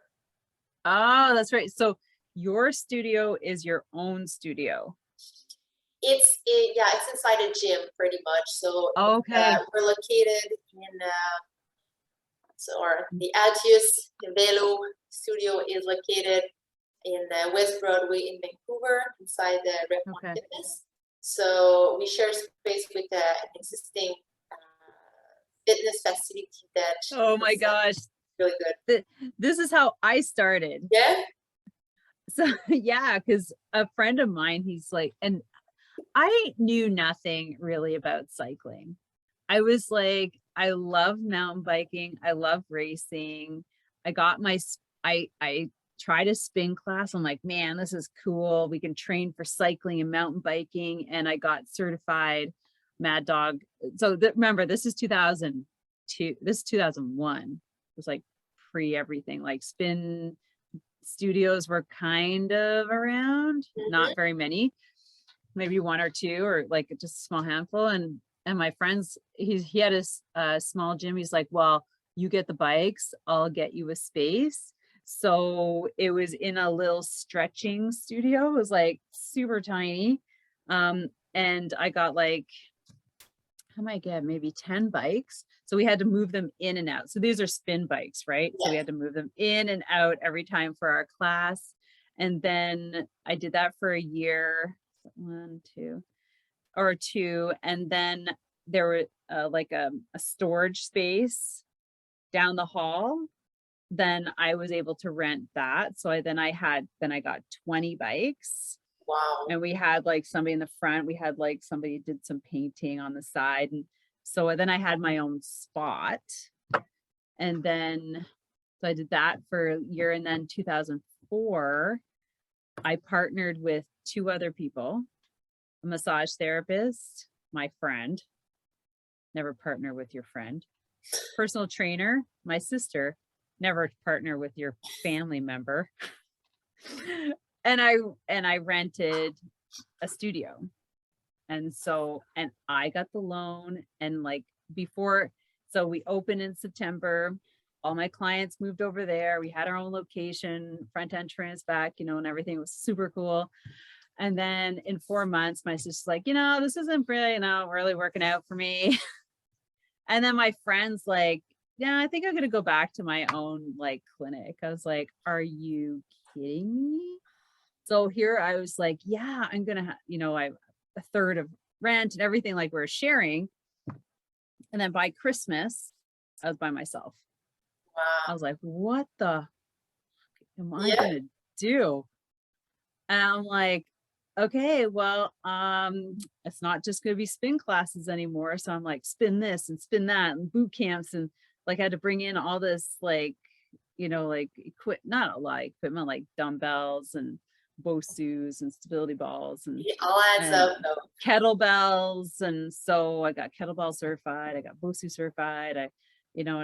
Oh, that's right. So your studio is your own studio. It's inside a gym pretty much. So we're located in the Altius, the Velo studio is located in West Broadway in Vancouver, inside the Rep One Fitness. So we share space with an existing fitness facility that. Oh my gosh, really good. This is how I started. Yeah. So yeah, because a friend of mine, he's like, and I knew nothing really about cycling. I was like, I love mountain biking. I love racing. I got I tried a spin class. I'm like, man, this is cool. We can train for cycling and mountain biking. And I got certified Mad Dog. So remember, this is 2002. This is 2001. It was like pre everything. Like spin studios were kind of around, not very many, maybe 1 or 2, or like just a small handful. And my friends, he had a small gym. He's like, well, you get the bikes, I'll get you a space. So it was in a little stretching studio. It was like super tiny. And I got like, how might I get maybe 10 bikes. So we had to move them in and out. So these are spin bikes, right? Yeah. So we had to move them in and out every time for our class. And then I did that for a year, 1, 2, or 2. And then there were like a storage space down the hall. Then I was able to rent that. So I got 20 bikes. Wow. And we had like somebody in the front, we had like somebody did some painting on the side. And so then I had my own spot. And then, so I did that for a year. And then 2004, I partnered with 2 other people, a massage therapist, my friend, never partner with your friend, personal trainer, my sister, never partner with your family member. And I rented a studio. And so, and I got the loan, and like before, so we opened in September. All my clients moved over there. We had our own location, front entrance, back, you know, and everything was super cool. And then in 4 months, my sister's like, you know, this isn't really, you know, really working out for me. And then my friend's like, yeah, I think I'm gonna go back to my own like clinic. I was like, are you kidding me? So here I was like, yeah, I'm gonna, you know, I a third of rent and everything, like we're sharing. And then by Christmas, I was by myself. I Wow. was like, what the am I Yeah. gonna do? And I'm like, okay, well, it's not just gonna be spin classes anymore. So I'm like, spin this and spin that and boot camps, and like I had to bring in all this like, you know, like not a lot of equipment, like dumbbells and BOSUs and stability balls and It all adds up though. kettlebells. And so I got kettlebell certified, I got BOSU certified, I, you know,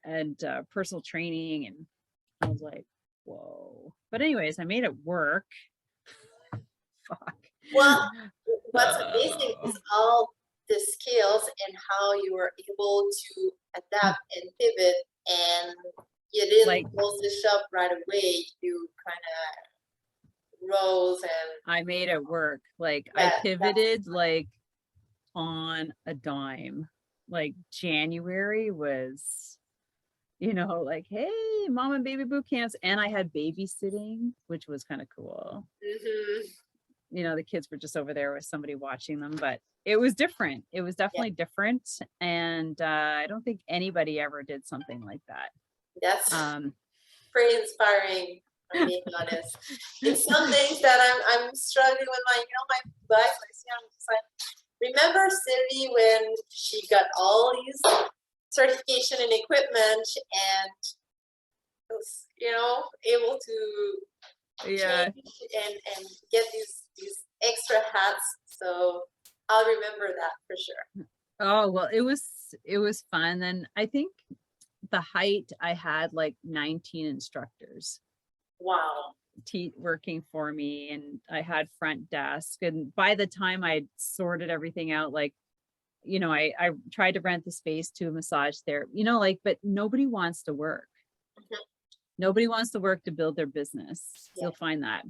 and personal training, and I was like, whoa. But anyways, I made it work. Fuck. Well, what's amazing is all the skills and how you were able to adapt and pivot, and you didn't Like, close the shop right away. You kind of rose and I made it work. Like I that, pivoted like on a dime. Like January was, you know, like, hey, mom and baby boot camps. And I had babysitting, which was kind of cool. You know, the kids were just over there with somebody watching them, but it was different. It was definitely different. And I don't think anybody ever did something like that. that's pretty inspiring. I'm being honest. It's some things that I'm struggling with my, you know, my life. I see, I'm just like, remember Sylvie when she got all these certification and equipment and was, you know, able to Yeah. change and get these extra hats. So I'll remember that for sure. Oh, well, it was fun. And I think the height, I had like 19 instructors Wow. working for me, and I had front desk. And by the time I sorted everything out, like, you know, I tried to rent the space to a massage therapy, you know, like, but nobody wants to work. Nobody wants to work to build their business. You'll find that,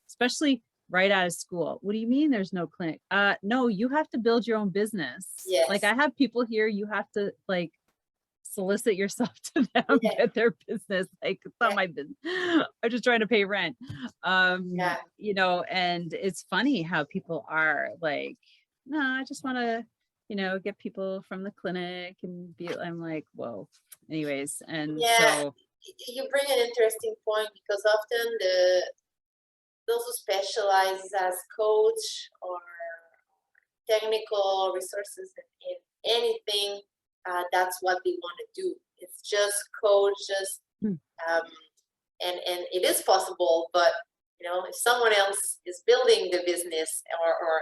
especially right out of school. What do you mean there's no clinic? No, you have to build your own business. Yes. Like I have people here, you have to like solicit yourself to them, get their business. Like it's not my business. I'm just trying to pay rent. You know, and it's funny how people are like, no, I just want to, you know, get people from the clinic and be, I'm like, whoa. Anyways, and so you bring an interesting point, because often those who specialize as coach or technical resources in anything, that's what they want to do. It's just coach, just and it is possible, but you know, if someone else is building the business, or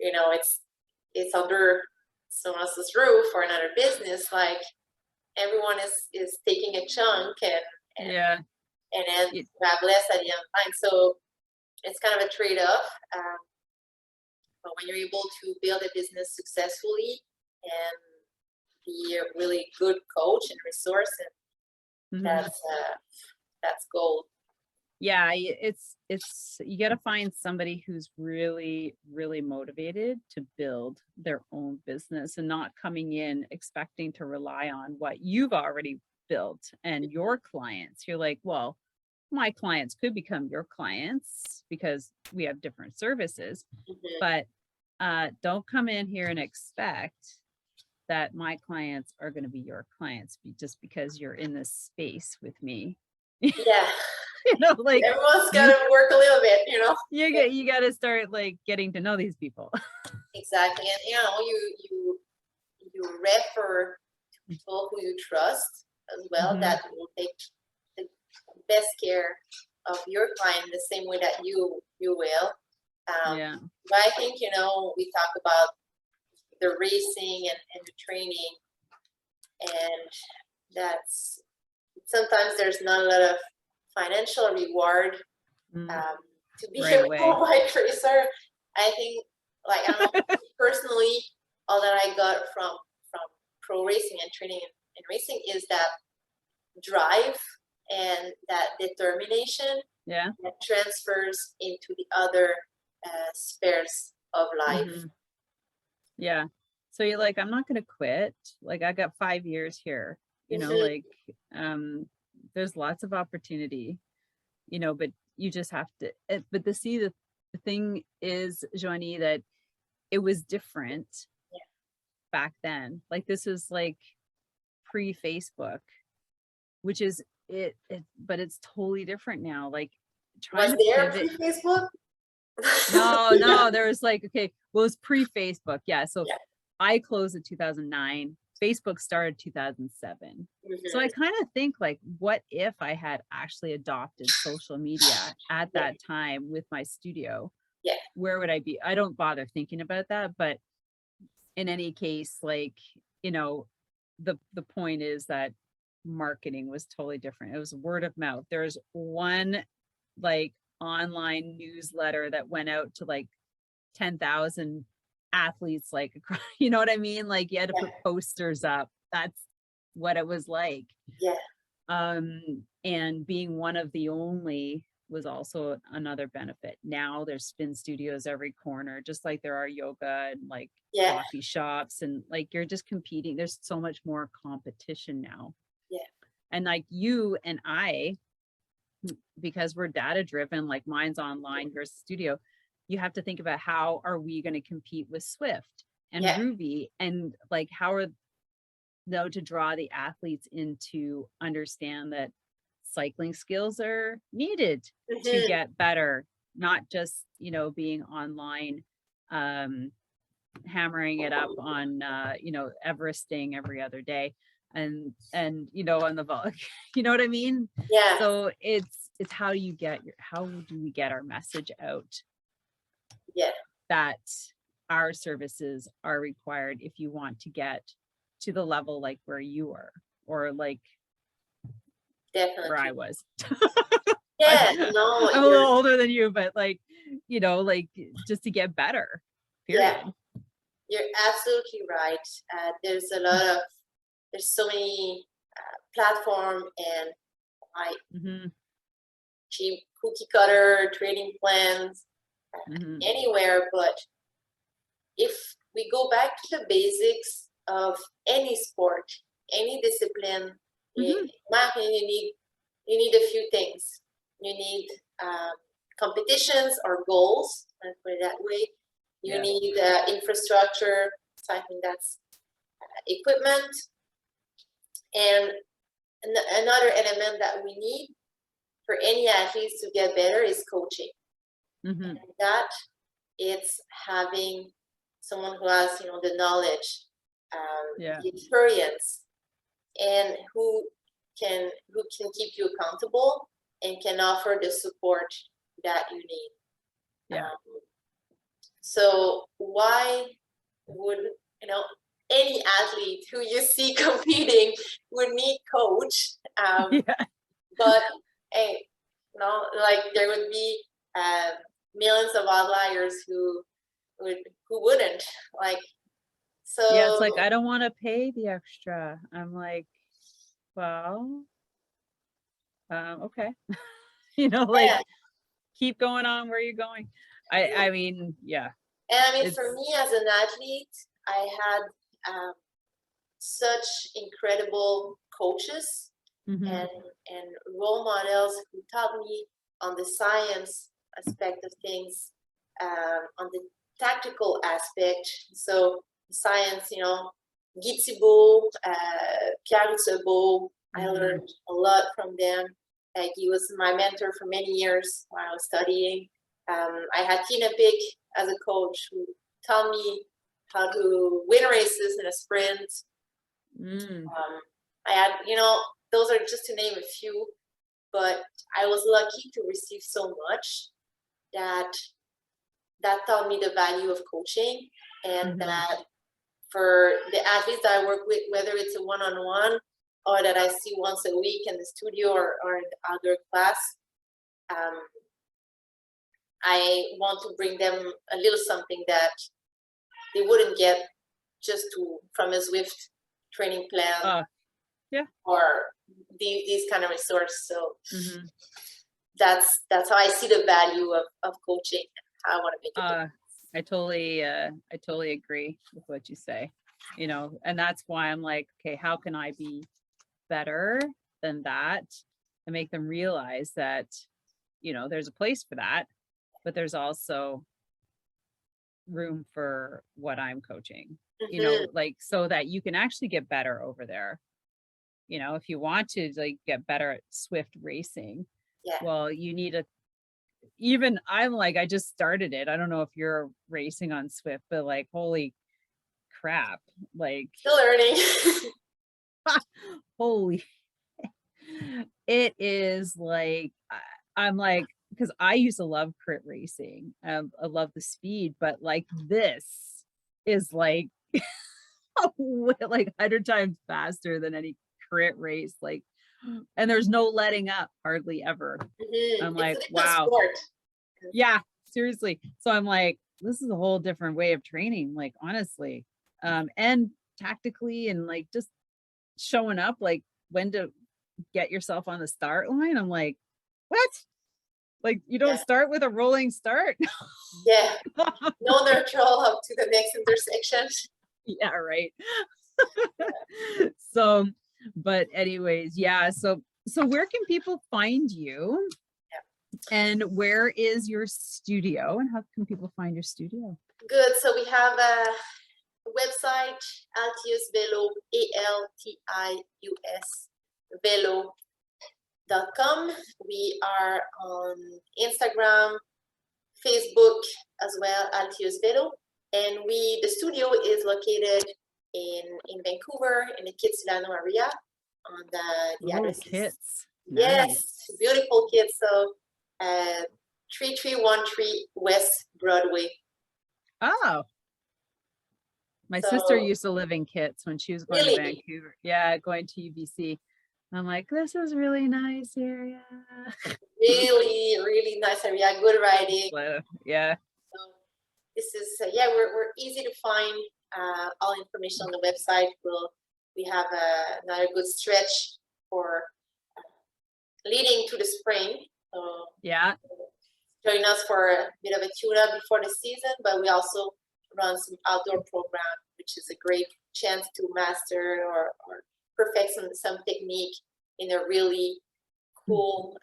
you know, it's under someone else's roof or another business, like everyone is taking a chunk and then you have less at the end of the line. So it's kind of a trade-off. But when you're able to build a business successfully and be a really good coach and resource, and that's gold. Yeah, it's you got to find somebody who's really, really motivated to build their own business and not coming in expecting to rely on what you've already built and your clients. You're like, well, my clients could become your clients because we have different services, but don't come in here and expect that my clients are going to be your clients just because you're in this space with me. Yeah. You know, like everyone's got to work a little bit, you know. You got to start like getting to know these people. Exactly. And you know, you refer to people who you trust as well, that will take the best care of your client the same way that you will. But I think, you know, we talk about the racing and the training, and that's sometimes there's not a lot of financial reward to be a bike racer, I think, like, I don't know, personally, all that I got from pro racing and training and racing is that drive and that determination that transfers into the other spheres of life. Yeah. So you're like, I'm not going to quit. Like, I got 5 years here, you know, like, there's lots of opportunity, you know, but you just have to, but the thing is, Joanie, that it was different back then. Like, this is like pre-Facebook, which is it, but it's totally different now. Like, trying Was to there pivot. pre-Facebook? No, there was like, okay, well, it was pre-Facebook. Yeah. So I closed in 2009. Facebook started 2007. So I kind of think, like, what if I had actually adopted social media at that time with my studio? Yeah. Where would I be? I don't bother thinking about that, but in any case, like, you know, the point is that marketing was totally different. It was word of mouth. There's one like online newsletter that went out to like 10,000 athletes, like, you know what I mean? Like, you had to put posters up. That's what it was like. And being one of the only was also another benefit. Now there's spin studios every corner, just like there are yoga and like coffee shops, and like, you're just competing. There's so much more competition now. And like you and I, because we're data driven, like mine's online, your studio, you have to think about, how are we going to compete with Swift and Ruby, and like, how are though to draw the athletes in to understand that cycling skills are needed to get better, not just, you know, being online, hammering it up on, you know, Everesting every other day, and you know, on the vlog, you know what I mean? So it's how do we get our message out? That our services are required if you want to get to the level like where you are, or like where I was. I'm a little older than you, but like, you know, like, just to get better, period. You're absolutely right. There's so many platform and like cheap cookie cutter training plans anywhere, but if we go back to the basics of any sport, any discipline, in my opinion, you need a few things. You need competitions or goals, let's put it that way. You need infrastructure, so I think that's equipment. And another element that we need for any athletes to get better is coaching. And that it's having someone who has, you know, the knowledge, the experience, and who can keep you accountable and can offer the support that you need. So why would, you know, any athlete who you see competing would need coach? But hey, you know, like, there would be millions of outliers who wouldn't, like. So it's like, I don't want to pay the extra. I'm like, well, okay. You know, like, keep going on where you're going. I mean, And I mean, for me as an athlete, I had such incredible coaches and role models who taught me on the science aspect of things, on the tactical aspect. So science, you know, Guy Thibault, Pierre Lucebeau, I learned a lot from them. He was my mentor for many years while I was studying. I had Tina Pick as a coach who taught me how to win races in a sprint. I had, you know, those are just to name a few, but I was lucky to receive so much that taught me the value of coaching, and that for the athletes that I work with, whether it's a one-on-one or that I see once a week in the studio or in the outdoor class, I want to bring them a little something that they wouldn't get just from a Zwift training plan or these kind of resources. So that's how I see the value of coaching, how I want to make it. I totally agree with what you say, you know, and that's why I'm like, okay, how can I be better than that and make them realize that, you know, there's a place for that, but there's also room for what I'm coaching, you know, like, so that you can actually get better over there. You know, if you want to like get better at Swift racing, well, you need even I'm like, I just started it. I don't know if you're racing on Swift, but like, holy crap, like still learning. Holy, it is like, I'm like, because I used to love crit racing. I love the speed, but like this is like, like 100 times faster than any crit race. Like, and there's no letting up hardly ever. I'm like, wow. Yeah, seriously. So I'm like, this is a whole different way of training, like, honestly, and tactically, and like just showing up, like when to get yourself on the start line. I'm like, what? Like, you don't start with a rolling start? No neutral up to the next intersection. Yeah, right. So, but anyways, yeah. So where can people find you? And where is your studio, and how can people find your studio? Good. So we have a website, Altius Velo, ALTIUS Velo.com. We are on Instagram, Facebook as well, Altius Velo. And the studio is located in Vancouver, in the Kitsilano area. On the address. Kits. Yes, nice. Beautiful Kits. So 3313 West Broadway. Oh, my sister used to live in Kits when she was going to Vancouver. Yeah, going to UBC. I'm like, this is really nice area. Really, really nice area. Good riding. Yeah. So this is we're easy to find. All information on the website. We have another good stretch for leading to the spring. So join us for a bit of a tune-up before the season, but we also run some outdoor program, which is a great chance to master or perfect some technique in a really cool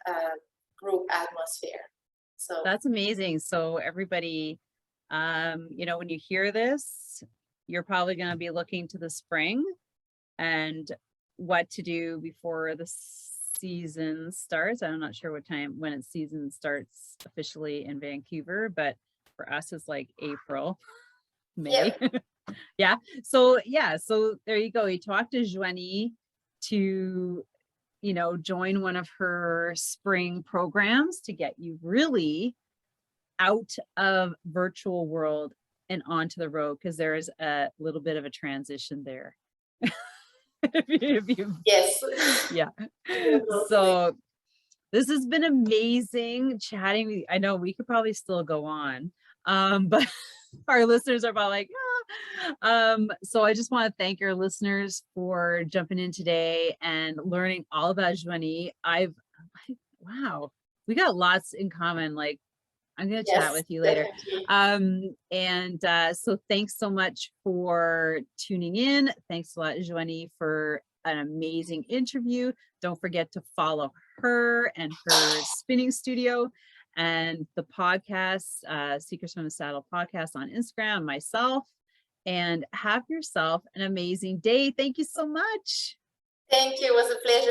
group atmosphere. So that's amazing. So everybody, you know, when you hear this, you're probably going to be looking to the spring and what to do before the season starts. I'm not sure when its season starts officially in Vancouver, but for us it's like April, May. Yeah. So there you go. You talked to Joanie to, you know, join one of her spring programs to get you really out of virtual world and onto the road, because there is a little bit of a transition there. Yes. Yeah. So this has been amazing chatting. I know we could probably still go on, but our listeners are about like, so I just want to thank your listeners for jumping in today and learning all about Joanie. Wow, we got lots in common. Like, I'm going to chat with you later. So thanks so much for tuning in. Thanks a lot, Joanie, for an amazing interview. Don't forget to follow her and her spinning studio and the podcast, Secrets from the Saddle podcast on Instagram, myself, and have yourself an amazing day. Thank you so much. Thank you. It was a pleasure.